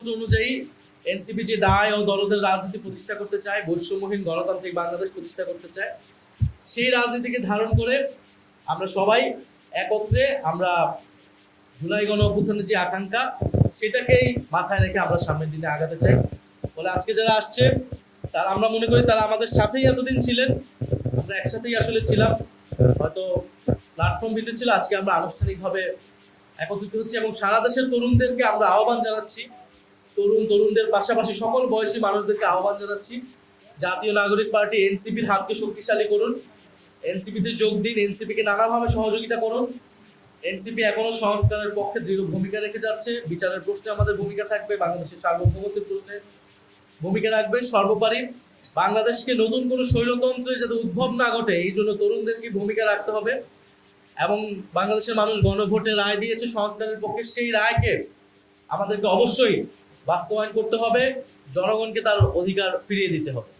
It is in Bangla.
অনুযায়ী এনসিপি যে দায় ও দরদের রাজনীতি প্রতিষ্ঠা করতে চায়, বৈষম্যহীন গণতান্ত্রিক বাংলাদেশ প্রতিষ্ঠা করতে চায়, সেই রাজনীতিকে ধারণ করে আমরা সবাই একত্রে আমরা জুলাই গণ অভ্যুত্থানের যে আকাঙ্ক্ষা সেটাকেই মাথায় রেখে আমরা সামনের দিনে আগাতে চাই। বলে আজকে যারা আসছে তারা আমরা মনে করি তারা আমাদের সাথেই এতদিন ছিলেন, আমরা একসাথেই আসলে ছিলাম, হয়তো প্ল্যাটফর্ম ভিন্ন ছিল, আজকে আমরা আনুষ্ঠানিকভাবে একত্রিত হচ্ছি এবং সারা দেশের তরুণদেরকে আমরা আহ্বান জানাচ্ছি, তরুণদের পাশাপাশি সকল বয়সী মানুষদেরকে আহ্বান জানাচ্ছি, জাতীয় নাগরিক পার্টি এনসিপির হাতকে শক্তিশালী করুন, এনসিপিতে যোগ দিন, এনসিপিকে নানাভাবে সহযোগিতা করুন। এনসিপি এখনো সংস্কারের পক্ষে দৃঢ় ভূমিকা রেখে যাচ্ছে, বিচারের প্রশ্নে আমাদের ভূমিকা থাকবে, বাংলাদেশের সার্বভৌমত্বের প্রশ্নে ভূমিকা রাখবে। সর্বোপরি বাংলাদেশকে নতুন কোনো স্বৈরতন্ত্রে যাতে উদ্ভব না ঘটে এই জন্য তরুণদেরকে ভূমিকা রাখতে হবে এবং বাংলাদেশের মানুষ গণভোটে রায় দিয়েছে সংস্কারের পক্ষে, সেই রায়কে আমাদেরকে অবশ্যই বাস্তবায়ন করতে হবে, জনগণকে তার অধিকার ফিরিয়ে দিতে হবে।